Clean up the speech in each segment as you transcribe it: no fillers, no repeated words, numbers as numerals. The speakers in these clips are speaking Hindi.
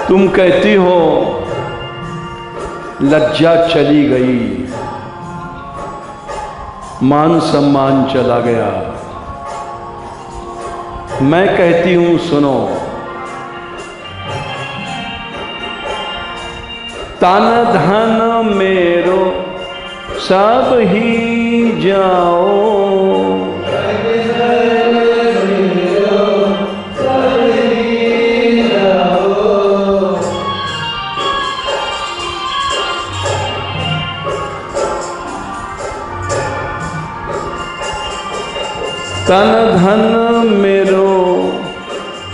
तुम कहती हो लज्जा चली गई, मान सम्मान चला गया। मैं कहती हूं सुनो, तन धन मेरो सब ही जाओ, तन धन मेरो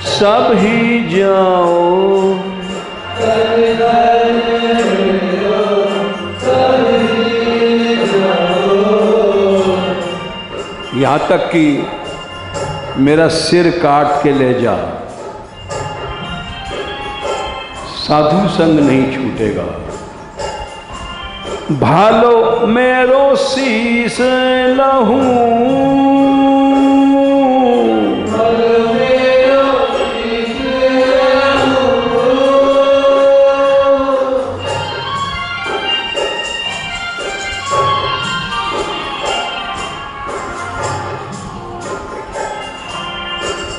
सब ही जाओ, यहां तक कि मेरा सिर काट के ले जा, साधु संग नहीं छूटेगा। भालो मेरो शीस लहू,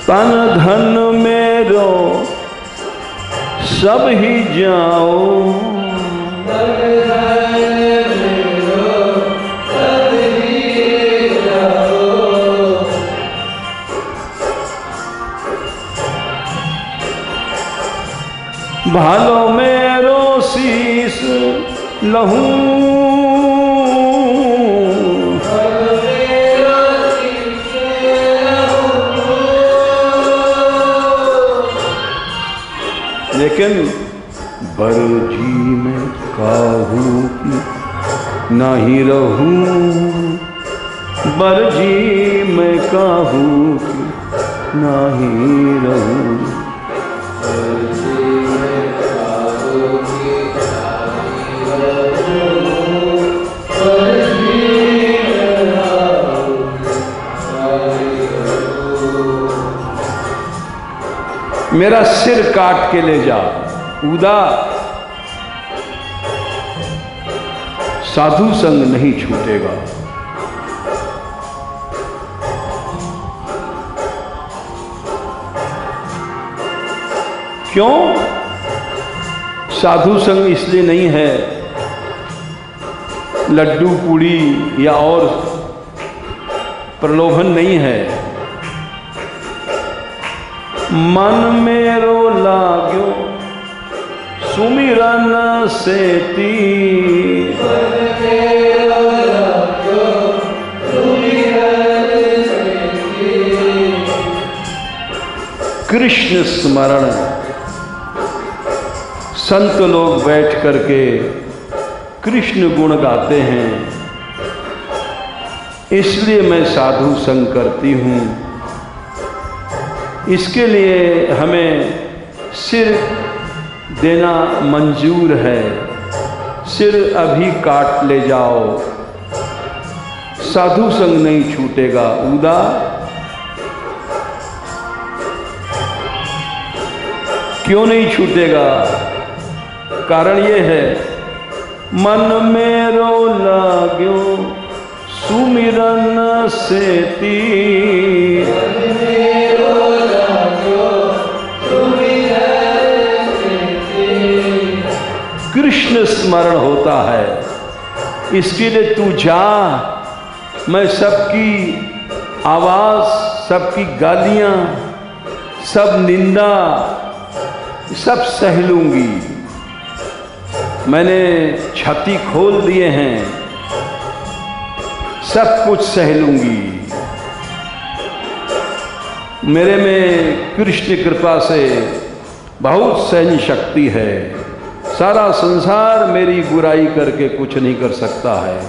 तन धन मेरो सब ही जाओ, भालो मेरो शीस लहू, लेकिन बरजी में काहू की नहीं रहूं, बरजी में काहू की नहीं रहूं, मेरा सिर काट के ले जा उदा, साधु संग नहीं छूटेगा। क्यों? साधु संग इसलिए नहीं है लड्डू पूड़ी या और प्रलोभन नहीं है। मन मेरो लाग्यो सुमिरन सेती, कृष्ण स्मरण। संत लोग बैठ करके कृष्ण गुण गाते हैं, इसलिए मैं साधु संग करती हूँ। इसके लिए हमें सिर देना मंजूर है। सिर अभी काट ले जाओ, साधु संग नहीं छूटेगा उदा। क्यों नहीं छूटेगा? कारण ये है, मन मेरो लाग्यो सुमिरन सेती, कृष्ण स्मरण होता है। इसके लिए तू जा, मैं सबकी आवाज, सबकी गालियां, सब निंदा सब सह लूंगी। मैंने छाती खोल दिए हैं, सब कुछ सह लूंगी। मेरे में कृष्ण कृपा से बहुत सहन शक्ति है। सारा संसार मेरी बुराई करके कुछ नहीं कर सकता है।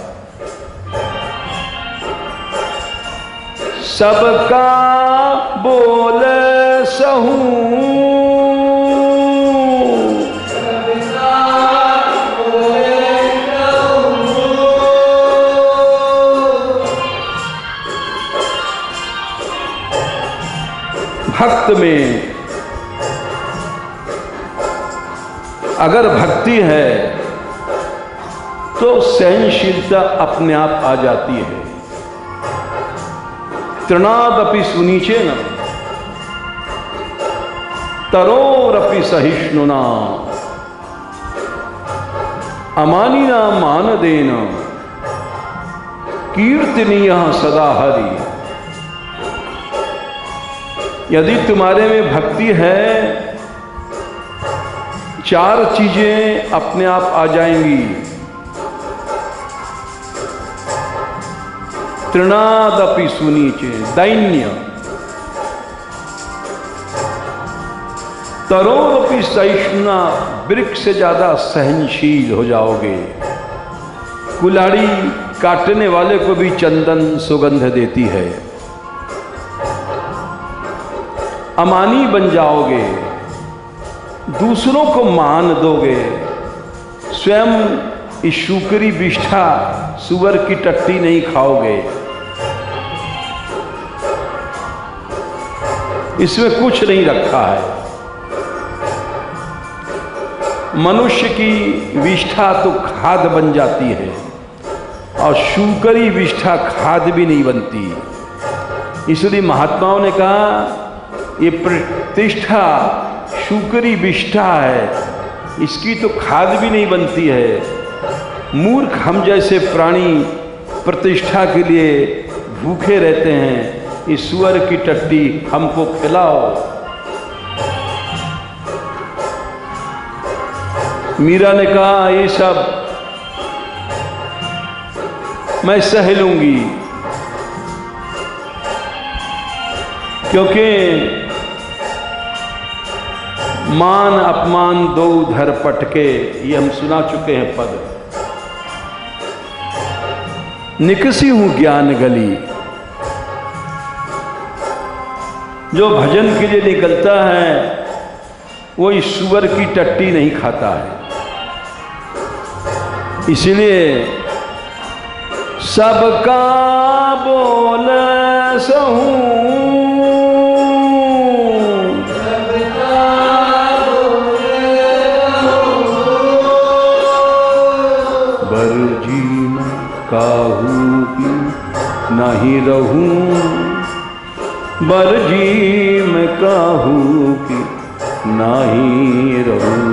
सबका बोल सहूं, भक्त में अगर भक्ति है तो सहनशीलता अपने आप आ जाती है। तृणादपि सुनीचेन तरोरपि सहिष्णुना अमानिना मानदेन कीर्तनीयः सदा हरि। यदि तुम्हारे में भक्ति है, चार चीजें अपने आप आ जाएंगी। तृणादपि सुनीचे, दैन्य, तरोरपि सहिष्णुना, वृक्ष से ज्यादा सहनशील हो जाओगे। कुल्हाड़ी काटने वाले को भी चंदन सुगंध देती है। अमानी बन जाओगे, दूसरों को मान दोगे। स्वयं इस शुकरी विष्ठा सुअर की टट्टी नहीं खाओगे। इसमें कुछ नहीं रखा है। मनुष्य की विष्ठा तो खाद बन जाती है और शुकरी विष्ठा खाद भी नहीं बनती। इसलिए महात्माओं ने कहा ये प्रतिष्ठा शुकरी विष्ठा है, इसकी तो खाद भी नहीं बनती है। मूर्ख हम जैसे प्राणी प्रतिष्ठा के लिए भूखे रहते हैं। इस सुअर की टट्टी हमको खिलाओ। मीरा ने कहा ये सब मैं सह लूंगी, क्योंकि मान अपमान दो उधर पटके, ये हम सुना चुके हैं पद। निकसी हूं ज्ञान गली, जो भजन के लिए निकलता है वो इस सुअर की टट्टी नहीं खाता है। इसलिए सबका बोल सहूं, काहू की नहीं रहूं, बरजी में काहू की नहीं रहूं।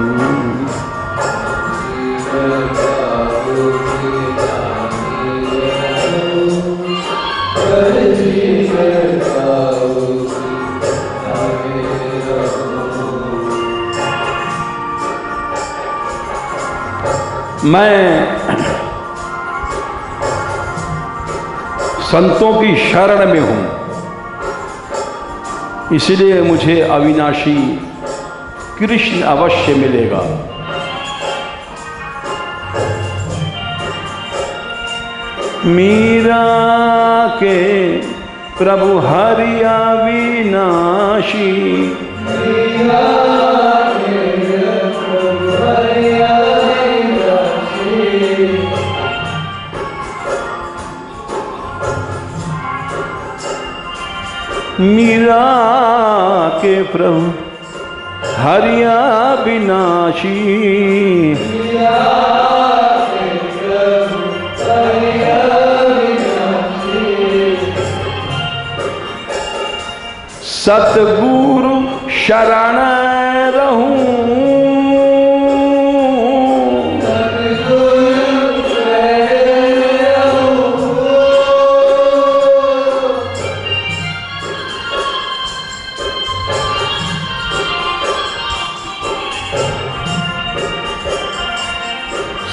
मैं संतों की शरण में हूं, इसलिए मुझे अविनाशी कृष्ण अवश्य मिलेगा। मीरा के प्रभु हरि अविनाशी, मीरा के प्रभु हरि अविनाशी, सतगुरु शरण रहूं,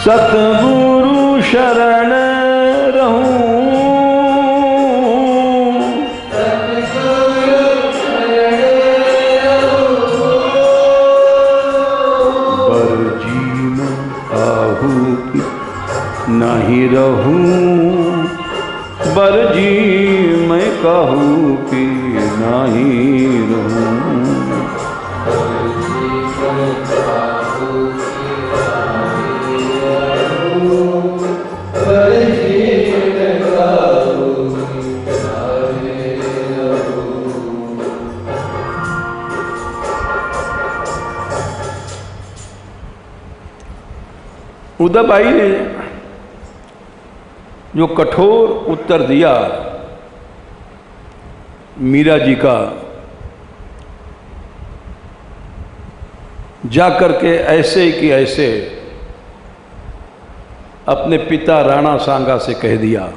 सतगुरु शरण रहूं, बरजी में काहू की नहीं रहूं, बरजी में काहू की नहीं रहूं। उदयबाई ने जो कठोर उत्तर दिया मीरा जी का, जाकर के ऐसे कि ऐसे अपने पिता राणा सांगा से कह दिया।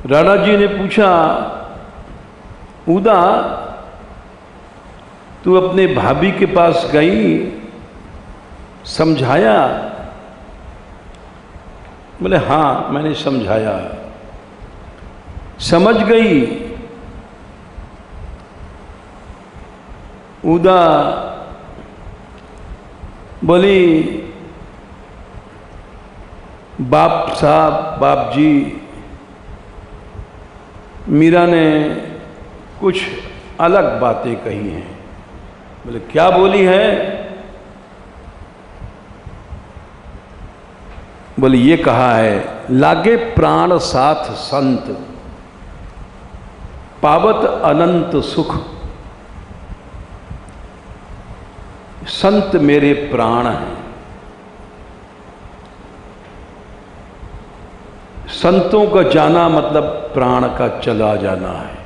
राणा जी ने पूछा, उदा तू अपने भाभी के पास गई, समझाया? बोले हाँ मैंने समझाया। समझ गई? उदा बोली, बाप साहब, बाप जी, मीरा ने कुछ अलग बातें कही हैं। बोले क्या बोली है? बोले ये कहा है, लागे प्राण साथ संत, पावत अनंत सुख। संत मेरे प्राण हैं। संतों का जाना मतलब प्राण का चला जाना है।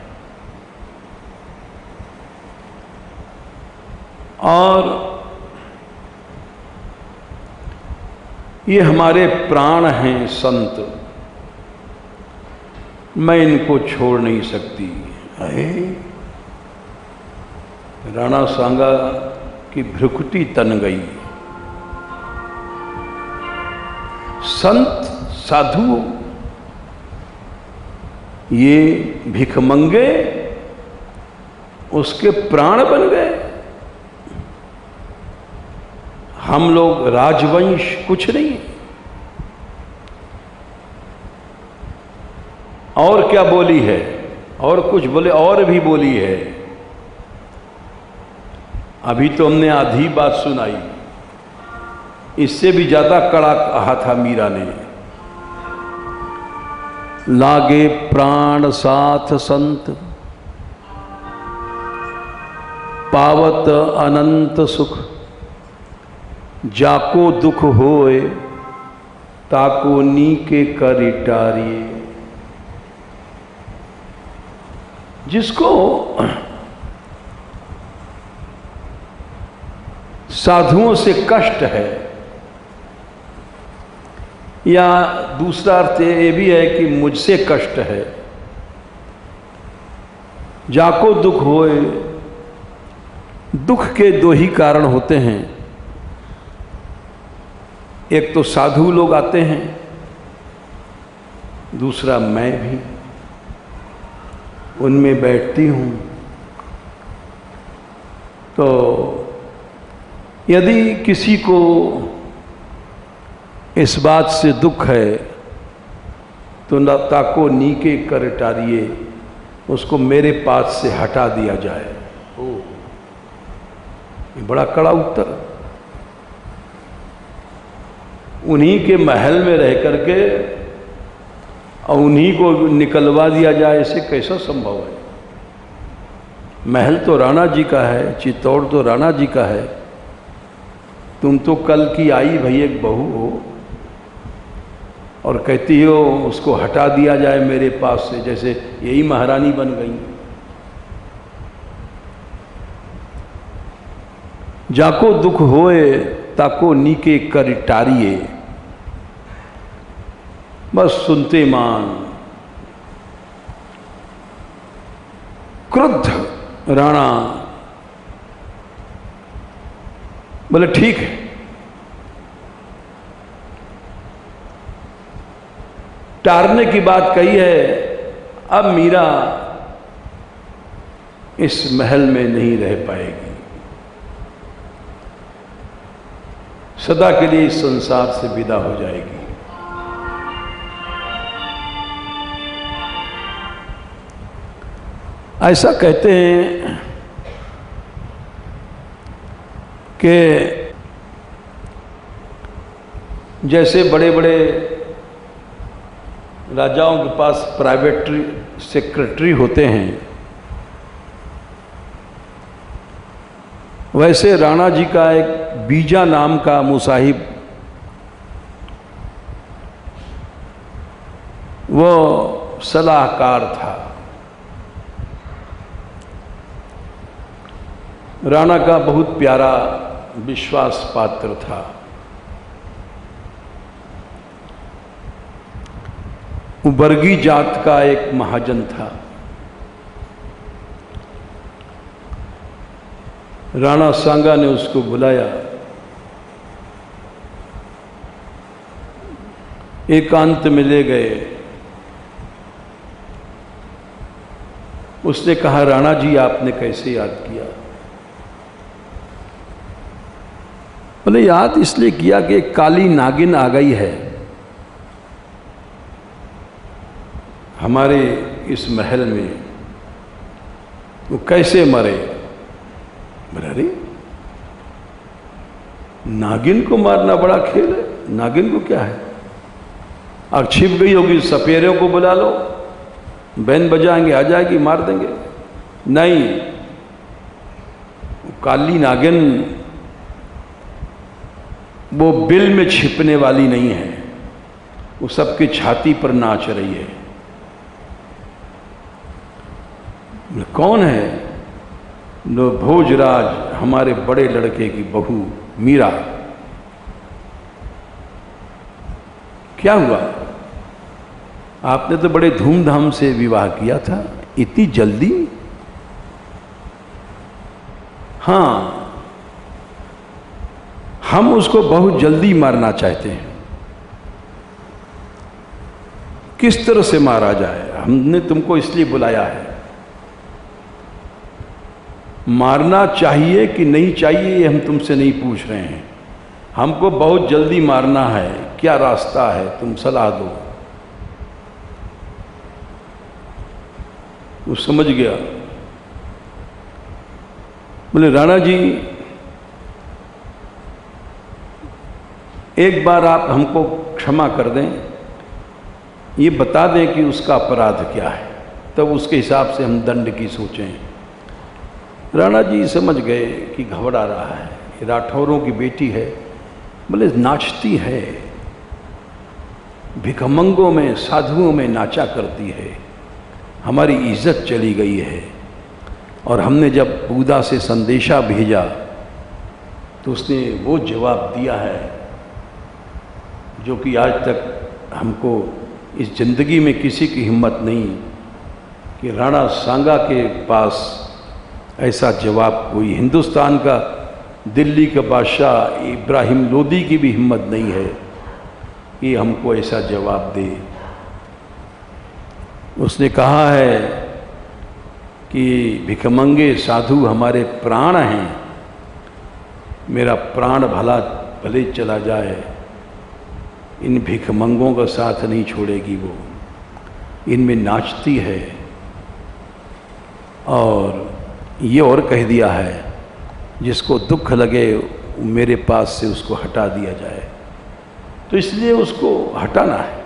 और ये हमारे प्राण हैं संत, मैं इनको छोड़ नहीं सकती। अरे राणा सांगा की भ्रुकुटी तन गई। संत साधु ये भिखमंगे उसके प्राण बन गए। हम लोग राजवंश कुछ नहीं। और क्या बोली है? और कुछ बोले, और भी बोली है। अभी तो हमने आधी बात सुनाई, इससे भी ज्यादा कड़ा कहा था मीरा ने। लागे प्राण साथ संत, पावत अनंत सुख। जाको दुख होए, ताको नीके करिटारिये। जिसको साधुओं से कष्ट है, या दूसरा अर्थ ये भी है कि मुझसे कष्ट है। जाको दुख होए, दुख के दो ही कारण होते हैं। एक तो साधु लोग आते हैं, दूसरा मैं भी उनमें बैठती हूँ। तो यदि किसी को इस बात से दुख है तो न ताको नीके कर टारिये, उसको मेरे पास से हटा दिया जाए। ओ, ये बड़ा कड़ा उत्तर। उन्हीं के महल में रह करके और उन्हीं को निकलवा दिया जाए, ऐसे कैसा संभव है? महल तो राणा जी का है, चित्तौड़ तो राणा जी का है। तुम तो कल की आई भई एक बहू हो और कहती हो उसको हटा दिया जाए मेरे पास से, जैसे यही महारानी बन गई। जाको दुख होए, ताको नीके कर टारिये। बस सुनते मान। क्रुद्ध राणा बोले ठीक है, टारने की बात कही है, अब मीरा इस महल में नहीं रह पाएगी, सदा के लिए इस संसार से विदा हो जाएगी। ऐसा कहते हैं कि जैसे बड़े बड़े राजाओं के पास प्राइवेट सेक्रेटरी होते हैं, वैसे राणा जी का एक बीजा नाम का मुसाहिब, वो सलाहकार था। राणा का बहुत प्यारा विश्वास पात्र था। वर्गी जात का एक महाजन था। राणा सांगा ने उसको बुलाया, एकांत में ले गए। उसने कहा, राणा जी आपने कैसे याद किया? बोले याद इसलिए किया कि एक काली नागिन आ गई है हमारे इस महल में, वो कैसे मरे? बोले अरे नागिन को मारना बड़ा खेल है, नागिन को क्या है? अब छिप गई होगी, सपेरों को बुला लो, बैन बजाएंगे, आ जाएगी, मार देंगे। नहीं, काली नागिन वो बिल में छिपने वाली नहीं है, वो सबकी छाती पर नाच रही है। कौन है? नो भोजराज, हमारे बड़े लड़के की बहू मीरा। क्या हुआ? आपने तो बड़े धूमधाम से विवाह किया था, इतनी जल्दी? हाँ, हम उसको बहुत जल्दी मारना चाहते हैं। किस तरह से मारा जाए? हमने तुमको इसलिए बुलाया है। मारना चाहिए कि नहीं चाहिए ये हम तुमसे नहीं पूछ रहे हैं, हमको बहुत जल्दी मारना है। क्या रास्ता है? तुम सलाह दो। वो समझ गया। बोले राणा जी, एक बार आप हमको क्षमा कर दें, ये बता दें कि उसका अपराध क्या है, तब उसके हिसाब से हम दंड की सोचें। राणा जी समझ गए कि घबरा रहा है, राठौरों की बेटी है। बोले नाचती है, भिखमंगों में, साधुओं में नाचा करती है, हमारी इज्जत चली गई है। और हमने जब बूदा से संदेशा भेजा तो उसने वो जवाब दिया है जो कि आज तक हमको इस जिंदगी में किसी की हिम्मत नहीं कि राणा सांगा के पास ऐसा जवाब, कोई हिंदुस्तान का, दिल्ली का बादशाह इब्राहिम लोदी की भी हिम्मत नहीं है कि हमको ऐसा जवाब दे। उसने कहा है कि भिखमंगे साधु हमारे प्राण हैं, मेरा प्राण भले चला जाए, इन भिखमंगों का साथ नहीं छोड़ेगी वो, इनमें नाचती है। और ये और कह दिया है, जिसको दुख लगे मेरे पास से उसको हटा दिया जाए। तो इसलिए उसको हटाना है।